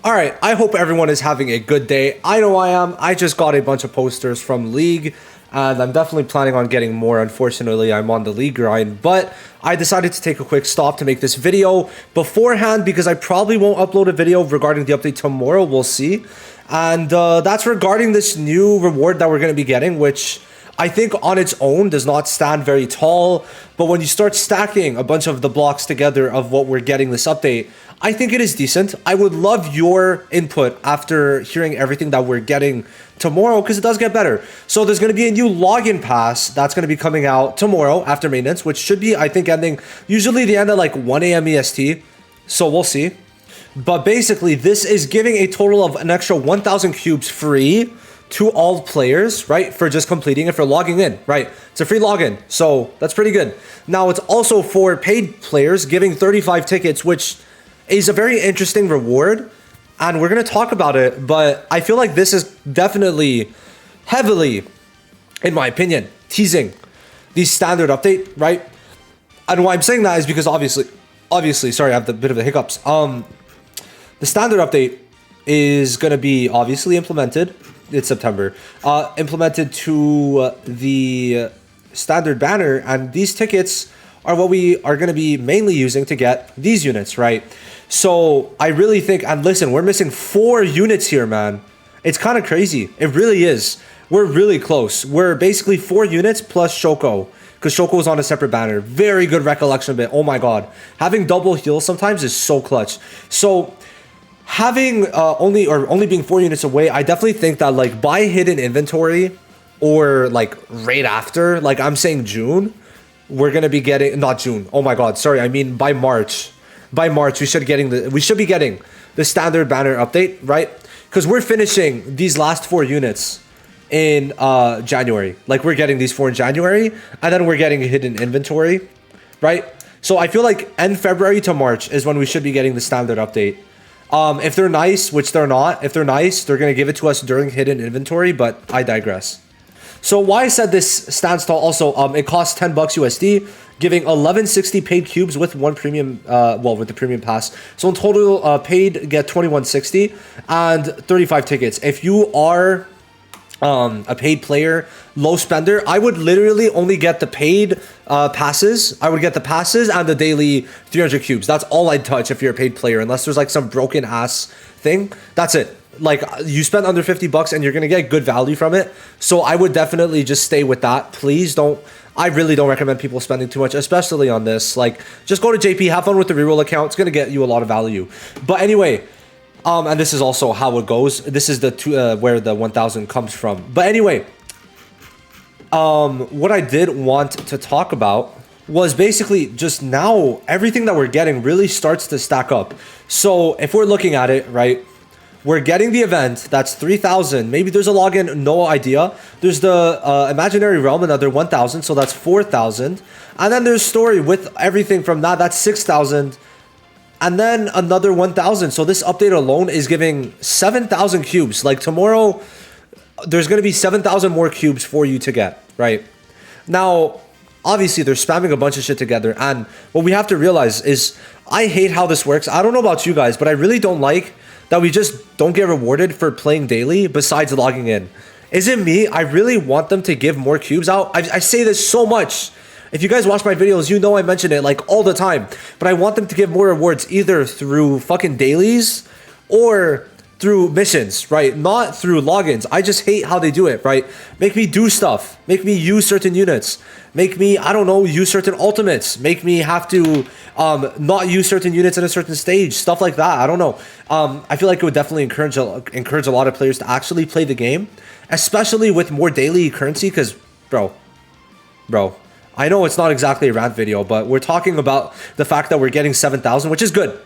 Alright, I hope everyone is having a good day. I know I am. I just got a bunch of posters from League, and I'm definitely planning on getting more. Unfortunately, I'm on the League grind, but I decided to take a quick stop to make this video beforehand because I probably won't upload a video regarding the update tomorrow. We'll see. And that's regarding this new reward that we're going to be getting, which I think on its own does not stand very tall, but when you start stacking a bunch of the blocks together of what we're getting this update, I think it is decent. I would love your input after hearing everything that we're getting tomorrow, because it does get better. So there's going to be a new login pass that's going to be coming out tomorrow after maintenance, which should be, I think, ending usually the end at like 1 a.m. EST. So we'll see. But basically, this is giving a total of an extra 1,000 cubes free to all players, right? For just completing it, for logging in, right? It's a free login, so that's pretty good. Now, it's also for paid players, giving 35 tickets, which is a very interesting reward, and we're going to talk about it, but I feel like this is definitely heavily, in my opinion, teasing the standard update, right? And why I'm saying that is because obviously, sorry, I have a bit of the hiccups. The standard update is going to be obviously implemented. It's September. Implemented to the standard banner, and these tickets are what we are going to be mainly using to get these units, right? So I really think, and listen, we're missing 4 units here, man. It's kind of crazy. It really is. We're really close. We're basically 4 units plus Shoko, because Shoko is on a separate banner. Very good recollection bit. Oh my god. Having double heals sometimes is so clutch. So having only being 4 units away, I definitely think that like by hidden inventory or like right after, like I'm saying June, we're gonna be getting, not June, oh my god, sorry, I mean by March we should be getting the standard banner update, right? Because we're finishing these last 4 units in January. Like we're getting these 4 in January, and then we're getting hidden inventory, right? So I feel like end February to March is when we should be getting the standard update. If they're nice, which they're not, if they're nice, they're going to give it to us during hidden inventory, but I digress. So why I said this stands tall also, it costs $10 USD, giving 1160 paid cubes with 1 premium, with the premium pass. So in total, paid get 2160 and 35 tickets. If you are a paid player, low spender, I would literally only get the paid passes. I would get the passes and the daily 300 cubes. That's all I'd touch if you're a paid player, unless there's like some broken ass thing. That's it. Like you spend under $50 and you're gonna get good value from it. So I would definitely just stay with that. Please don't. I really don't recommend people spending too much, especially on this. Like just go to JP, have fun with the reroll account. It's gonna get you a lot of value. But anyway. And this is also how it goes. This is the where the 1,000 comes from. But anyway, what I did want to talk about was basically just now everything that we're getting really starts to stack up. So if we're looking at it, right, we're getting the event. That's 3,000. Maybe there's a login. No idea. There's the imaginary realm, another 1,000. So that's 4,000. And then there's story with everything from that. That's 6,000. And then another 1,000. So this update alone is giving 7,000 cubes. Like tomorrow, there's going to be 7,000 more cubes for you to get, right? Now, obviously, they're spamming a bunch of shit together. And what we have to realize is I hate how this works. I don't know about you guys, but I really don't like that we just don't get rewarded for playing daily besides logging in. Is it me? I really want them to give more cubes out. I say this so much. If you guys watch my videos, you know I mention it like all the time. But I want them to give more rewards either through fucking dailies or through missions, right? Not through logins. I just hate how they do it, right? Make me do stuff. Make me use certain units. Make me, I don't know, use certain ultimates. Make me have to not use certain units in a certain stage. Stuff like that. I don't know. I feel like it would definitely encourage a lot of players to actually play the game, especially with more daily currency because, bro, I know it's not exactly a rant video, but we're talking about the fact that we're getting 7,000, which is good.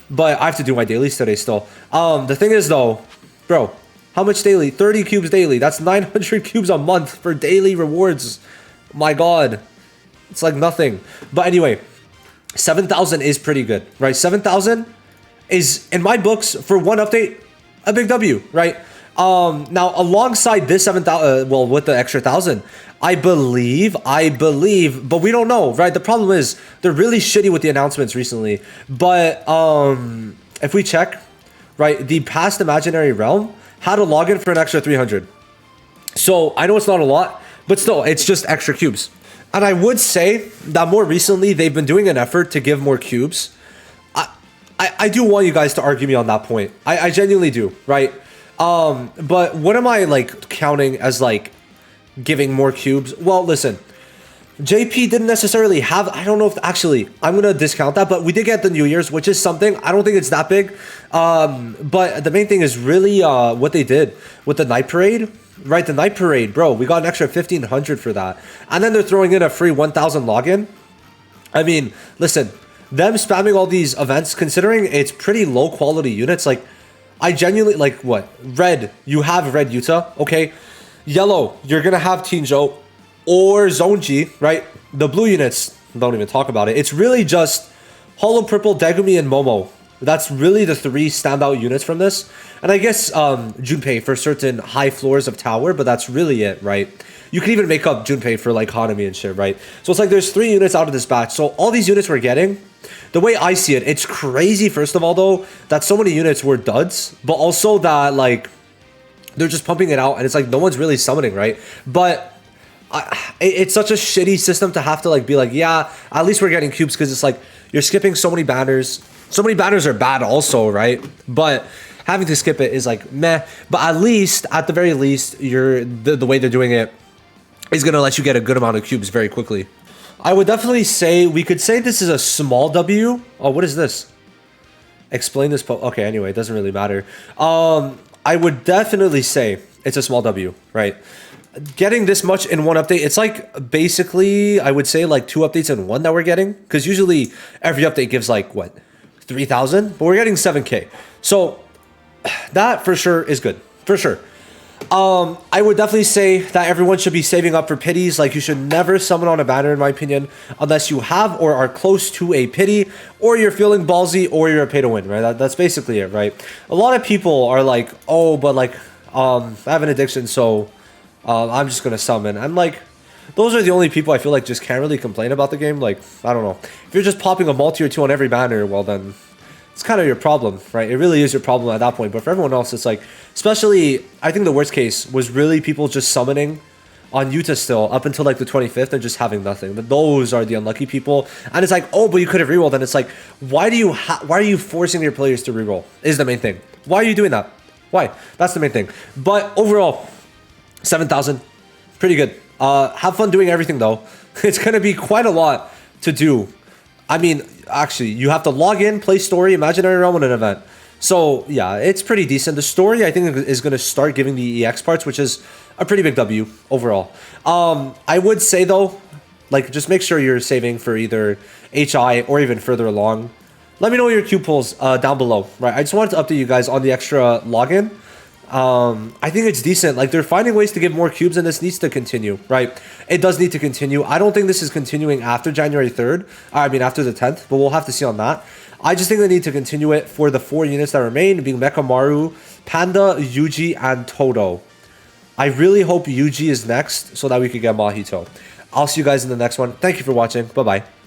But I have to do my dailies today still. The thing is though, bro, how much daily? 30 cubes daily. That's 900 cubes a month for daily rewards. My god. It's like nothing. But anyway, 7,000 is pretty good, right? 7,000 is, in my books, for one update, a big W, right? Now, alongside this 7,000, with the extra 1,000, I believe, but we don't know, right? The problem is they're really shitty with the announcements recently. But if we check, right? The past imaginary realm had a login for an extra 300. So I know it's not a lot, but still, it's just extra cubes. And I would say that more recently, they've been doing an effort to give more cubes. I do want you guys to argue me on that point. I genuinely do, right? But what am I like counting as like giving more cubes? Well, listen, JP didn't necessarily have, I don't know if actually, I'm going to discount that, but we did get the New Year's, which is something. I don't think it's that big. But the main thing is really what they did with the night parade, right? The night parade, bro, we got an extra 1,500 for that. And then they're throwing in a free 1,000 login. I mean, listen, them spamming all these events, considering it's pretty low quality units, like I genuinely like what? Red, you have Red Yuta, okay? Yellow, you're gonna have Tinjo or Zone G, right? The blue units, don't even talk about it. It's really just Hollow Purple, Degumi, and Momo. That's really the three standout units from this. And I guess Junpei for certain high floors of tower, but that's really it, right? You can even make up Junpei for like Hanami and shit, right? So it's like there's 3 units out of this batch. So all these units we're getting, the way I see it, it's crazy, first of all, though, that so many units were duds, but also that, like, they're just pumping it out, and it's like no one's really summoning, right? But it's such a shitty system to have to, like, be like, yeah, at least we're getting cubes, because it's like, you're skipping so many banners. So many banners are bad also, right? But having to skip it is like, meh. But at least, at the very least, the way they're doing it is going to let you get a good amount of cubes very quickly. I would definitely say, we could say this is a small W. Oh, what is this? Explain this. Okay, anyway, it doesn't really matter. I would definitely say it's a small W, right? Getting this much in one update, it's like basically, I would say like 2 updates in one that we're getting. Because usually every update gives like, what, 3,000? But we're getting 7K. So that for sure is good, for sure. I would definitely say that everyone should be saving up for pities. Like, you should never summon on a banner, in my opinion, unless you have or are close to a pity, or you're feeling ballsy, or you're a pay to win, right? That's basically it, right? A lot of people are like, oh, but like, I have an addiction, so I'm just gonna summon. I'm like, those are the only people I feel like just can't really complain about the game. Like, I don't know. If you're just popping a multi or 2 on every banner, well then, it's kind of your problem, right? It really is your problem at that point. But for everyone else, it's like, especially, I think the worst case was really people just summoning on Yuta still up until like the 25th and just having nothing. But those are the unlucky people. And it's like, oh, but you could have rerolled. And it's like, why are you forcing your players to reroll? Is the main thing. Why are you doing that? Why? That's the main thing. But overall, 7,000, pretty good. Have fun doing everything though. It's gonna be quite a lot to do. I mean, actually, you have to log in, play story, imaginary realm, and an event. So yeah, it's pretty decent. The story, I think, is going to start giving the EX parts, which is a pretty big W overall. I would say though, like, just make sure you're saving for either HI or even further along. Let me know your Q pulls down below, right? I just wanted to update you guys on the extra login. I think it's decent. Like, they're finding ways to give more cubes, and this needs to continue, right? It does need to continue. I don't think this is continuing after January 3rd. I mean, after the 10th, but we'll have to see on that. I just think they need to continue it for the 4 units that remain, being Mechamaru, Panda, Yuji, and Toto. I really hope Yuji is next so that we could get Mahito. I'll see you guys in the next one. Thank you for watching. Bye-bye.